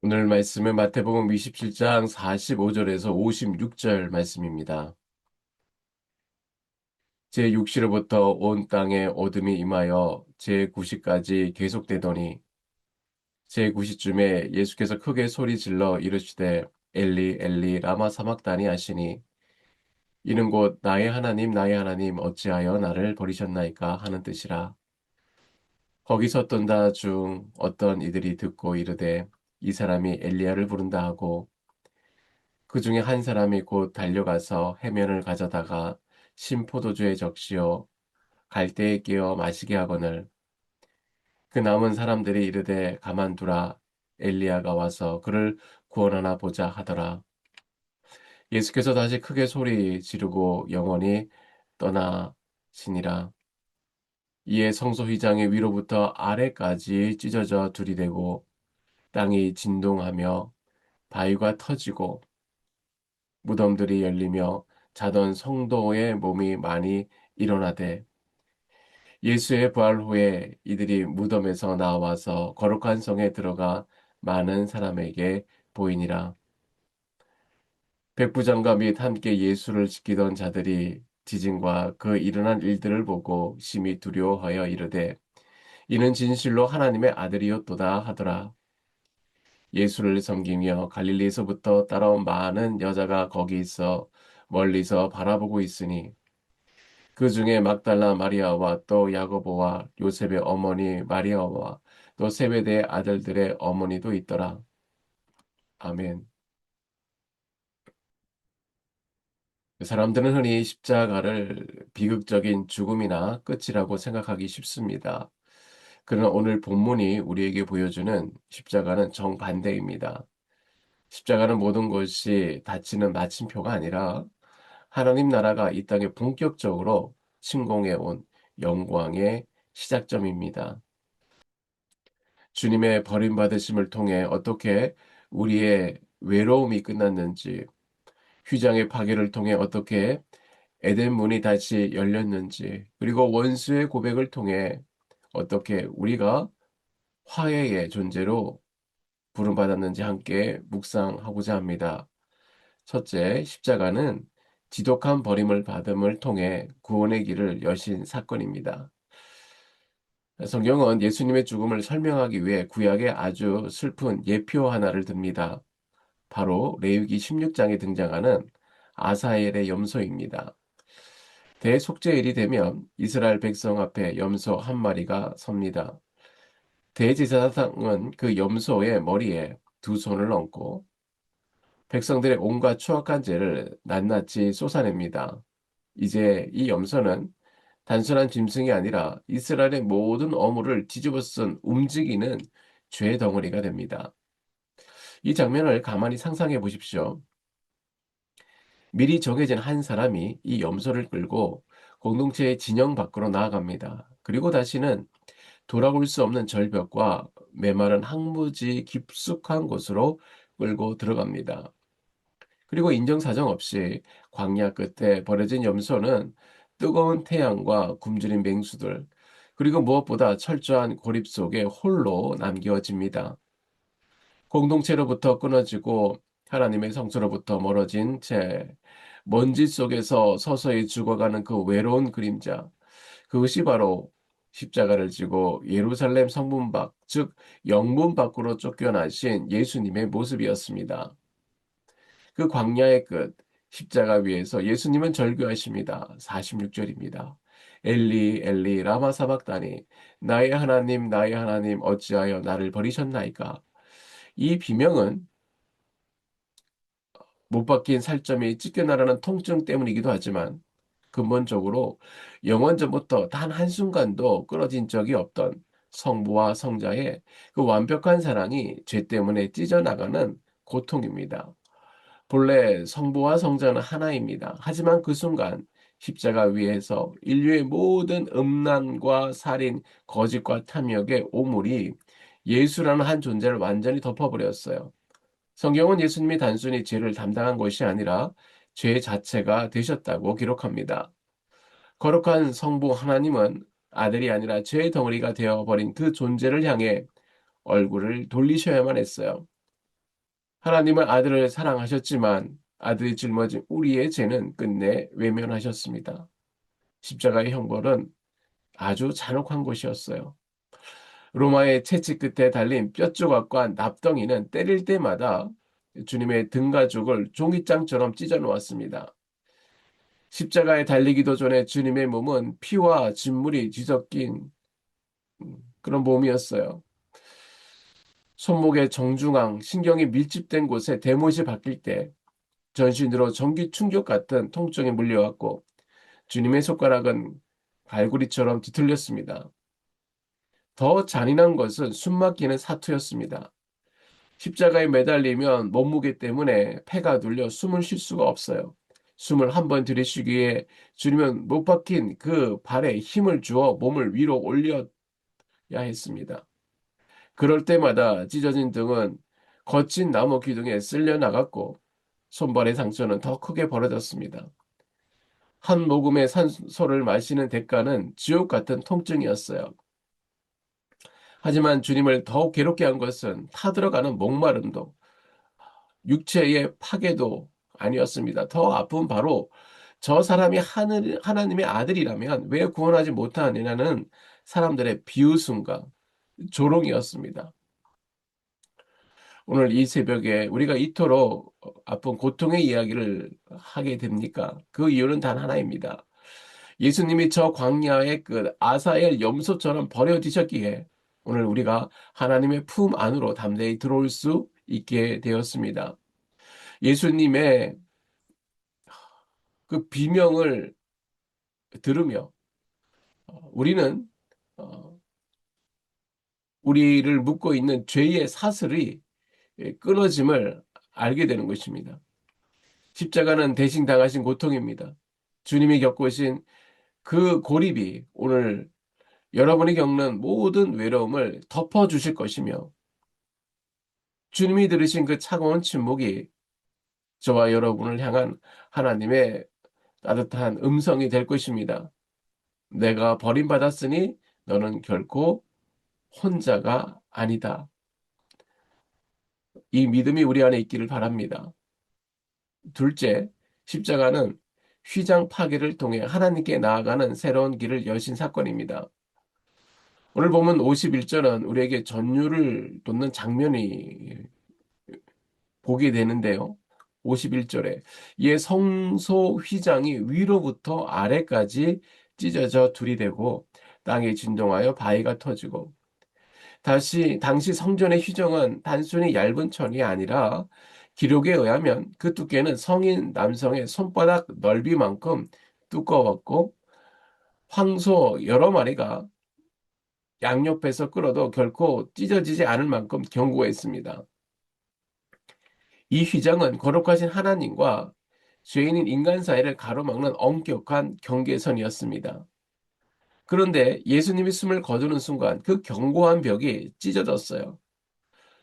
오늘 말씀은 마태복음 27장 45절에서 56절 말씀입니다. 제6시로부터 온 땅에 어둠이 임하여 제9시까지 계속되더니 제9시쯤에 예수께서 크게 소리 질러 이르시되 엘리 엘리 라마 사막다니 하시니 이는 곧 나의 하나님 어찌하여 나를 버리셨나이까 하는 뜻이라. 거기 섰던 자 중 어떤 이들이 듣고 이르되 이 사람이 엘리야를 부른다 하고 그 중에 한 사람이 곧 달려가서 해면을 가져다가 신 포도주에 적시어 갈대에 끼어 마시게 하거늘 그 남은 사람들이 이르되 가만두라 엘리야가 와서 그를 구원하나 보자 하더라. 예수께서 다시 크게 소리 지르고 영원히 떠나시니라. 이에 성소 휘장이 위로부터 아래까지 찢어져 들이대고 땅이 진동하며 바위가 터지고 무덤들이 열리며 자던 성도의 몸이 많이 일어나되 예수의 부활 후에 이들이 무덤에서 나와서 거룩한 성에 들어가 많은 사람에게 보이니라. 백부장과 및 함께 예수를 지키던 자들이 지진과 그 일어난 일들을 보고 심히 두려워하여 이르되 이는 진실로 하나님의 아들이었도다 하더라. 예수를 섬기며 갈릴리에서부터 따라온 많은 여자가 거기 있어 멀리서 바라보고 있으니 그 중에 막달라 마리아와 또 야고보와 요셉의 어머니 마리아와 또 세베대의 아들들의 어머니도 있더라. 아멘. 사람들은 흔히 십자가를 비극적인 죽음이나 끝이라고 생각하기 쉽습니다. 그러나 오늘 본문이 우리에게 보여주는 십자가는 정반대입니다. 십자가는 모든 것이 닫히는 마침표가 아니라 하나님 나라가 이 땅에 본격적으로 침공해 온 영광의 시작점입니다. 주님의 버림받으심을 통해 어떻게 우리의 외로움이 끝났는지, 휘장의 파괴를 통해 어떻게 에덴 문이 다시 열렸는지, 그리고 원수의 고백을 통해 어떻게 우리가 화해의 존재로 부름받았는지 함께 묵상하고자 합니다. 첫째, 십자가는 지독한 버림을 받음을 통해 구원의 길을 여신 사건입니다. 성경은 예수님의 죽음을 설명하기 위해 구약에 아주 슬픈 예표 하나를 듭니다. 바로 레위기 16장에 등장하는 아사엘의 염소입니다. 대속죄일이 되면 이스라엘 백성 앞에 염소 한 마리가 섭니다. 대제사장은 그 염소의 머리에 두 손을 얹고 백성들의 온갖 추악한 죄를 낱낱이 쏟아냅니다. 이제 이 염소는 단순한 짐승이 아니라 이스라엘의 모든 어물을 뒤집어 쓴 움직이는 죄 덩어리가 됩니다. 이 장면을 가만히 상상해 보십시오. 미리 정해진 한 사람이 이 염소를 끌고 공동체의 진영 밖으로 나아갑니다. 그리고 다시는 돌아올 수 없는 절벽과 메마른 항무지 깊숙한 곳으로 끌고 들어갑니다. 그리고 인정사정 없이 광야 끝에 버려진 염소는 뜨거운 태양과 굶주린 맹수들, 그리고 무엇보다 철저한 고립 속에 홀로 남겨집니다. 공동체로부터 끊어지고 하나님의 성소로부터 멀어진 채 먼지 속에서 서서히 죽어가는 그 외로운 그림자, 그것이 바로 십자가를 지고 예루살렘 성문 밖, 즉 영문 밖으로 쫓겨나신 예수님의 모습이었습니다. 그 광야의 끝, 십자가 위에서 예수님은 절규하십니다. 46절입니다. 엘리 엘리 라마 사박다니 나의 하나님 어찌하여 나를 버리셨나이까. 이 비명은 못 박힌 살점이 찢겨나가는 통증 때문이기도 하지만 근본적으로 영원 전부터 단 한순간도 끊어진 적이 없던 성부와 성자의 그 완벽한 사랑이 죄 때문에 찢어나가는 고통입니다. 본래 성부와 성자는 하나입니다. 하지만 그 순간 십자가 위에서 인류의 모든 음란과 살인, 거짓과 탐욕의 오물이 예수라는 한 존재를 완전히 덮어버렸어요. 성경은 예수님이 단순히 죄를 담당한 것이 아니라 죄 자체가 되셨다고 기록합니다. 거룩한 성부 하나님은 아들이 아니라 죄의 덩어리가 되어버린 그 존재를 향해 얼굴을 돌리셔야만 했어요. 하나님은 아들을 사랑하셨지만 아들이 짊어진 우리의 죄는 끝내 외면하셨습니다. 십자가의 형벌은 아주 잔혹한 것이었어요. 로마의 채찍 끝에 달린 뼈 조각과 납덩이는 때릴 때마다 주님의 등가죽을 종이장처럼 찢어 놓았습니다. 십자가에 달리기도 전에 주님의 몸은 피와 진물이 뒤섞인 그런 몸이었어요. 손목의 정중앙, 신경이 밀집된 곳에 대못이 박힐 때 전신으로 전기 충격 같은 통증이 물려왔고 주님의 손가락은 갈고리처럼 뒤틀렸습니다. 더 잔인한 것은 숨막히는 사투였습니다. 십자가에 매달리면 몸무게 때문에 폐가 눌려 숨을 쉴 수가 없어요. 숨을 한 번 들이쉬기에 주님은 못 박힌 그 발에 힘을 주어 몸을 위로 올려야 했습니다. 그럴 때마다 찢어진 등은 거친 나무 기둥에 쓸려 나갔고 손발의 상처는 더 크게 벌어졌습니다. 한 모금의 산소를 마시는 대가는 지옥 같은 통증이었어요. 하지만 주님을 더욱 괴롭게 한 것은 타들어가는 목마름도 육체의 파괴도 아니었습니다. 더 아픈 바로 저 사람이 하나님의 아들이라면 왜 구원하지 못하느냐는 사람들의 비웃음과 조롱이었습니다. 오늘 이 새벽에 우리가 이토록 아픈 고통의 이야기를 하게 됩니까? 그 이유는 단 하나입니다. 예수님이 저 광야의 그 아사엘 염소처럼 버려지셨기에 오늘 우리가 하나님의 품 안으로 담대히 들어올 수 있게 되었습니다. 예수님의 그 비명을 들으며 우리는 어, 우리를 묶고 있는 죄의 사슬이 끊어짐을 알게 되는 것입니다. 십자가는 대신 당하신 고통입니다. 주님이 겪으신 그 고립이 오늘 여러분이 겪는 모든 외로움을 덮어주실 것이며 주님이 들으신 그 차가운 침묵이 저와 여러분을 향한 하나님의 따뜻한 음성이 될 것입니다. 내가 버림받았으니 너는 결코 혼자가 아니다. 이 믿음이 우리 안에 있기를 바랍니다. 둘째, 십자가는 휘장 파괴를 통해 하나님께 나아가는 새로운 길을 여신 사건입니다. 오늘 보면 51절은 우리에게 전율을 돋는 장면이 보게 되는데요. 51절에 이에 성소 휘장이 위로부터 아래까지 찢어져 둘이 되고 땅이 진동하여 바위가 터지고 당시 성전의 휘정은 단순히 얇은 천이 아니라 기록에 의하면 그 두께는 성인 남성의 손바닥 넓이만큼 두꺼웠고 황소 여러 마리가 양옆에서 끌어도 결코 찢어지지 않을 만큼 견고했습니다. 이 휘장은 거룩하신 하나님과 죄인인 인간 사이를 가로막는 엄격한 경계선이었습니다. 그런데 예수님이 숨을 거두는 순간 그 견고한 벽이 찢어졌어요.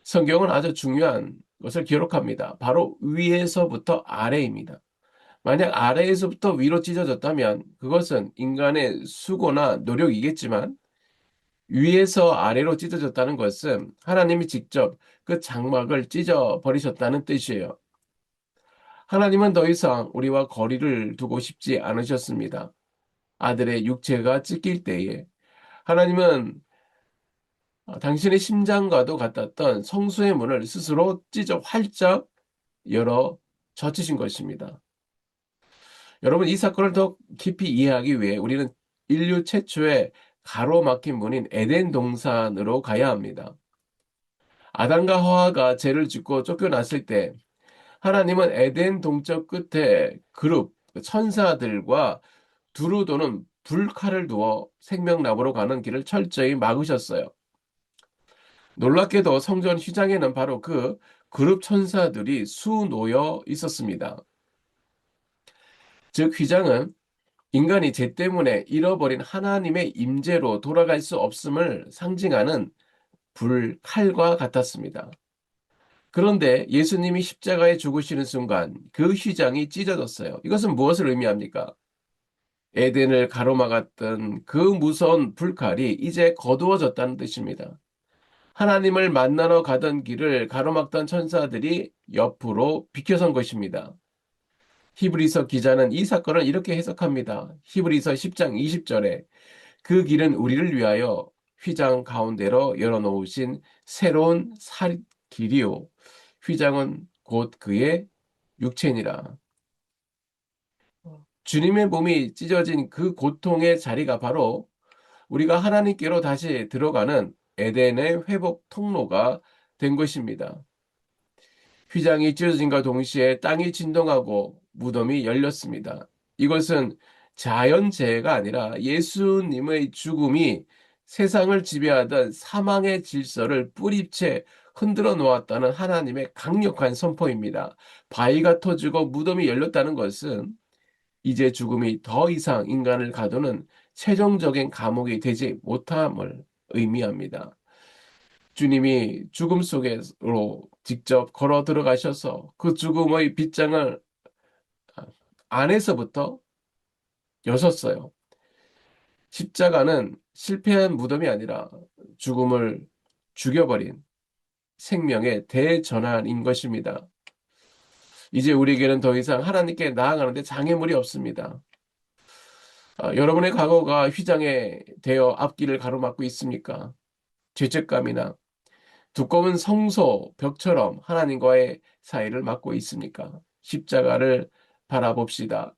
성경은 아주 중요한 것을 기록합니다. 바로 위에서부터 아래입니다. 만약 아래에서부터 위로 찢어졌다면 그것은 인간의 수고나 노력이겠지만 위에서 아래로 찢어졌다는 것은 하나님이 직접 그 장막을 찢어 버리셨다는 뜻이에요. 하나님은 더 이상 우리와 거리를 두고 싶지 않으셨습니다. 아들의 육체가 찢길 때에 하나님은 당신의 심장과도 같았던 성소의 문을 스스로 찢어 활짝 열어 젖히신 것입니다. 여러분, 이 사건을 더 깊이 이해하기 위해 우리는 인류 최초의 가로막힌 문인 에덴 동산으로 가야 합니다. 아담과 하와가 죄를 짓고 쫓겨났을 때 하나님은 에덴 동쪽 끝에 그룹 천사들과 두루 도는 불칼을 두어 생명나무로 가는 길을 철저히 막으셨어요. 놀랍게도 성전 휘장에는 바로 그 그룹 천사들이 수놓여 있었습니다. 즉 휘장은 인간이 죄 때문에 잃어버린 하나님의 임재로 돌아갈 수 없음을 상징하는 불칼과 같았습니다. 그런데 예수님이 십자가에 죽으시는 순간 그 휘장이 찢어졌어요. 이것은 무엇을 의미합니까? 에덴을 가로막았던 그 무서운 불칼이 이제 거두어졌다는 뜻입니다. 하나님을 만나러 가던 길을 가로막던 천사들이 옆으로 비켜선 것입니다. 히브리서 기자는 이 사건을 이렇게 해석합니다. 히브리서 10장 20절에 그 길은 우리를 위하여 휘장 가운데로 열어놓으신 새로운 길이요. 휘장은 곧 그의 육체니라. 주님의 몸이 찢어진 그 고통의 자리가 바로 우리가 하나님께로 다시 들어가는 에덴의 회복 통로가 된 것입니다. 휘장이 찢어진과 동시에 땅이 진동하고 무덤이 열렸습니다. 이것은 자연재해가 아니라 예수님의 죽음이 세상을 지배하던 사망의 질서를 뿌리채 흔들어 놓았다는 하나님의 강력한 선포입니다. 바위가 터지고 무덤이 열렸다는 것은 이제 죽음이 더 이상 인간을 가두는 최종적인 감옥이 되지 못함을 의미합니다. 주님이 죽음 속으로 직접 걸어 들어가셔서 그 죽음의 빗장을 안에서부터 여셨어요. 십자가는 실패한 무덤이 아니라 죽음을 죽여버린 생명의 대전환인 것입니다. 이제 우리에게는 더 이상 하나님께 나아가는데 장애물이 없습니다. 여러분의 과거가 휘장에 되어 앞길을 가로막고 있습니까? 죄책감이나 두꺼운 성소 벽처럼 하나님과의 사이를 막고 있습니까? 십자가를 바라봅시다.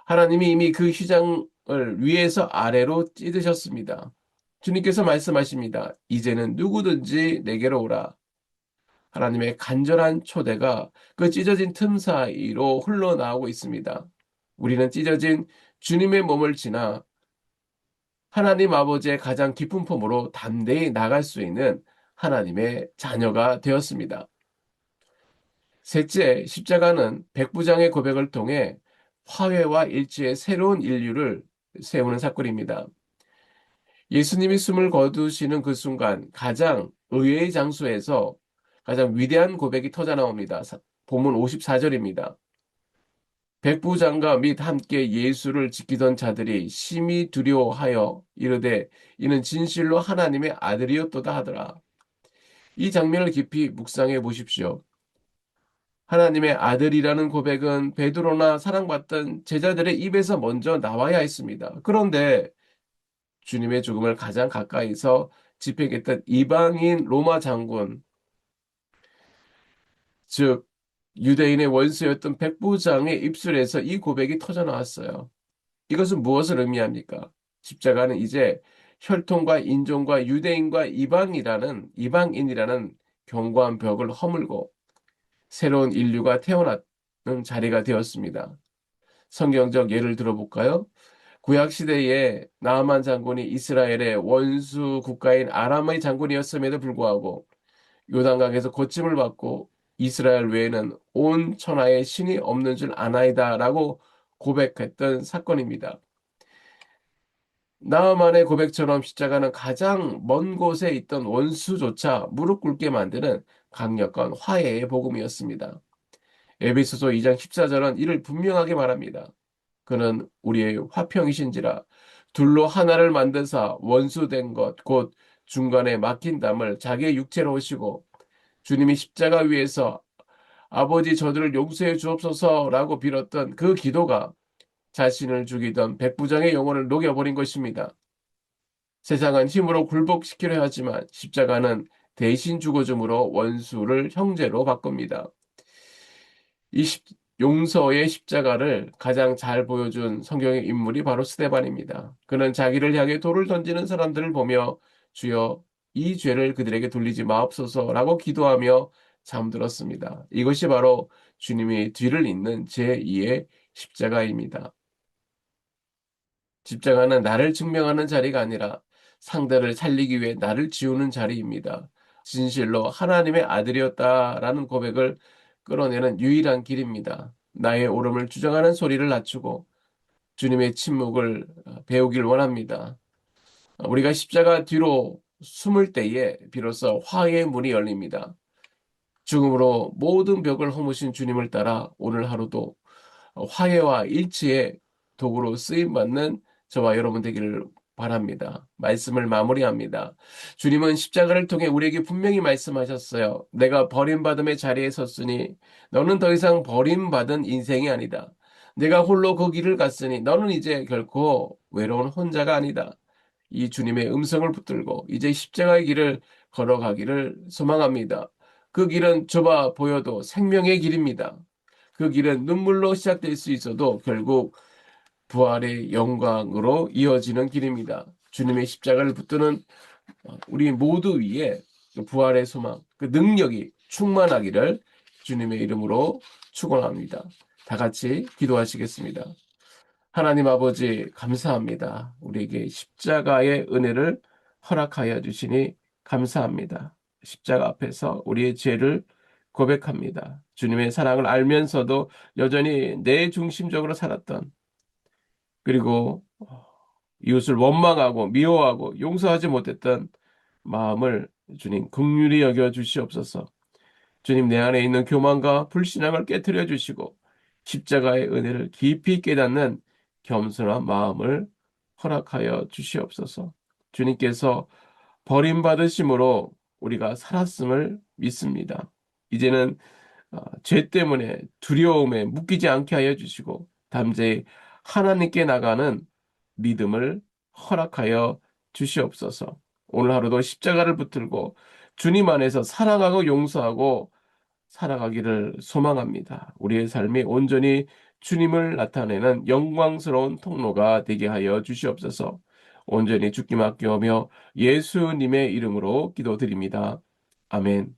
하나님이 이미 그 휘장을 위에서 아래로 찢으셨습니다. 주님께서 말씀하십니다. 이제는 누구든지 내게로 오라. 하나님의 간절한 초대가 그 찢어진 틈 사이로 흘러나오고 있습니다. 우리는 찢어진 주님의 몸을 지나 하나님 아버지의 가장 깊은 품으로 담대히 나갈 수 있는 하나님의 자녀가 되었습니다. 셋째, 십자가는 백부장의 고백을 통해 화해와 일치의 새로운 인류를 세우는 사건입니다. 예수님이 숨을 거두시는 그 순간 가장 의외의 장소에서 가장 위대한 고백이 터져 나옵니다. 본문 54절입니다. 백부장과 및 함께 예수를 지키던 자들이 심히 두려워하여 이르되 이는 진실로 하나님의 아들이었도다 하더라. 이 장면을 깊이 묵상해 보십시오. 하나님의 아들이라는 고백은 베드로나 사랑받던 제자들의 입에서 먼저 나와야 했습니다. 그런데 주님의 죽음을 가장 가까이서 집행했던 이방인 로마 장군, 즉 유대인의 원수였던 백부장의 입술에서 이 고백이 터져 나왔어요. 이것은 무엇을 의미합니까? 십자가는 이제 혈통과 인종과 유대인과 이방인이라는 견고한 벽을 허물고 새로운 인류가 태어나는 자리가 되었습니다. 성경적 예를 들어볼까요? 구약 시대에 나아만 장군이 이스라엘의 원수 국가인 아람의 장군이었음에도 불구하고 요단강에서 고침을 받고 이스라엘 외에는 온 천하에 신이 없는 줄 아나이다라고 고백했던 사건입니다. 나아만의 고백처럼 십자가는 가장 먼 곳에 있던 원수조차 무릎 꿇게 만드는 강력한 화해의 복음이었습니다. 에베소서 2장 14절은 이를 분명하게 말합니다. 그는 우리의 화평이신지라 둘로 하나를 만드사 원수된 것 곧 중간에 막힌 담을 자기의 육체로 오시고 주님이 십자가 위에서 아버지 저들을 용서해 주옵소서라고 빌었던 그 기도가 자신을 죽이던 백부장의 영혼을 녹여버린 것입니다. 세상은 힘으로 굴복시키려 하지만 십자가는 대신 죽어줌으로 원수를 형제로 바꿉니다. 이 용서의 십자가를 가장 잘 보여준 성경의 인물이 바로 스데반입니다. 그는 자기를 향해 돌을 던지는 사람들을 보며 주여 이 죄를 그들에게 돌리지 마옵소서라고 기도하며 잠들었습니다. 이것이 바로 주님이 뒤를 잇는 제2의 십자가입니다. 십자가는 나를 증명하는 자리가 아니라 상대를 살리기 위해 나를 지우는 자리입니다. 진실로 하나님의 아들이었다라는 고백을 끌어내는 유일한 길입니다. 나의 옳음을 주장하는 소리를 낮추고 주님의 침묵을 배우길 원합니다. 우리가 십자가 뒤로 숨을 때에 비로소 화해의 문이 열립니다. 죽음으로 모든 벽을 허무신 주님을 따라 오늘 하루도 화해와 일치의 도구로 쓰임받는 저와 여러분 되기를 바랍니다. 말씀을 마무리합니다. 주님은 십자가를 통해 우리에게 분명히 말씀하셨어요. 내가 버림받음의 자리에 섰으니 너는 더 이상 버림받은 인생이 아니다. 내가 홀로 그 길을 갔으니 너는 이제 결코 외로운 혼자가 아니다. 이 주님의 음성을 붙들고 이제 십자가의 길을 걸어가기를 소망합니다. 그 길은 좁아 보여도 생명의 길입니다. 그 길은 눈물로 시작될 수 있어도 결국 부활의 영광으로 이어지는 길입니다. 주님의 십자가를 붙드는 우리 모두 위에 그 부활의 소망, 그 능력이 충만하기를 주님의 이름으로 축원합니다. 다 같이 기도하시겠습니다. 하나님 아버지 감사합니다. 우리에게 십자가의 은혜를 허락하여 주시니 감사합니다. 십자가 앞에서 우리의 죄를 고백합니다. 주님의 사랑을 알면서도 여전히 내 중심적으로 살았던, 그리고 이웃을 원망하고 미워하고 용서하지 못했던 마음을 주님 긍휼히 여겨 주시옵소서. 주님, 내 안에 있는 교만과 불신앙을 깨뜨려 주시고 십자가의 은혜를 깊이 깨닫는 겸손한 마음을 허락하여 주시옵소서. 주님께서 버림받으심으로 우리가 살았음을 믿습니다. 이제는 죄 때문에 두려움에 묶이지 않게 하여 주시고 담대히 하나님께 나가는 믿음을 허락하여 주시옵소서. 오늘 하루도 십자가를 붙들고 주님 안에서 사랑하고 용서하고 살아가기를 소망합니다. 우리의 삶이 온전히 주님을 나타내는 영광스러운 통로가 되게 하여 주시옵소서. 온전히 주께 맡겨오며 예수님의 이름으로 기도드립니다. 아멘.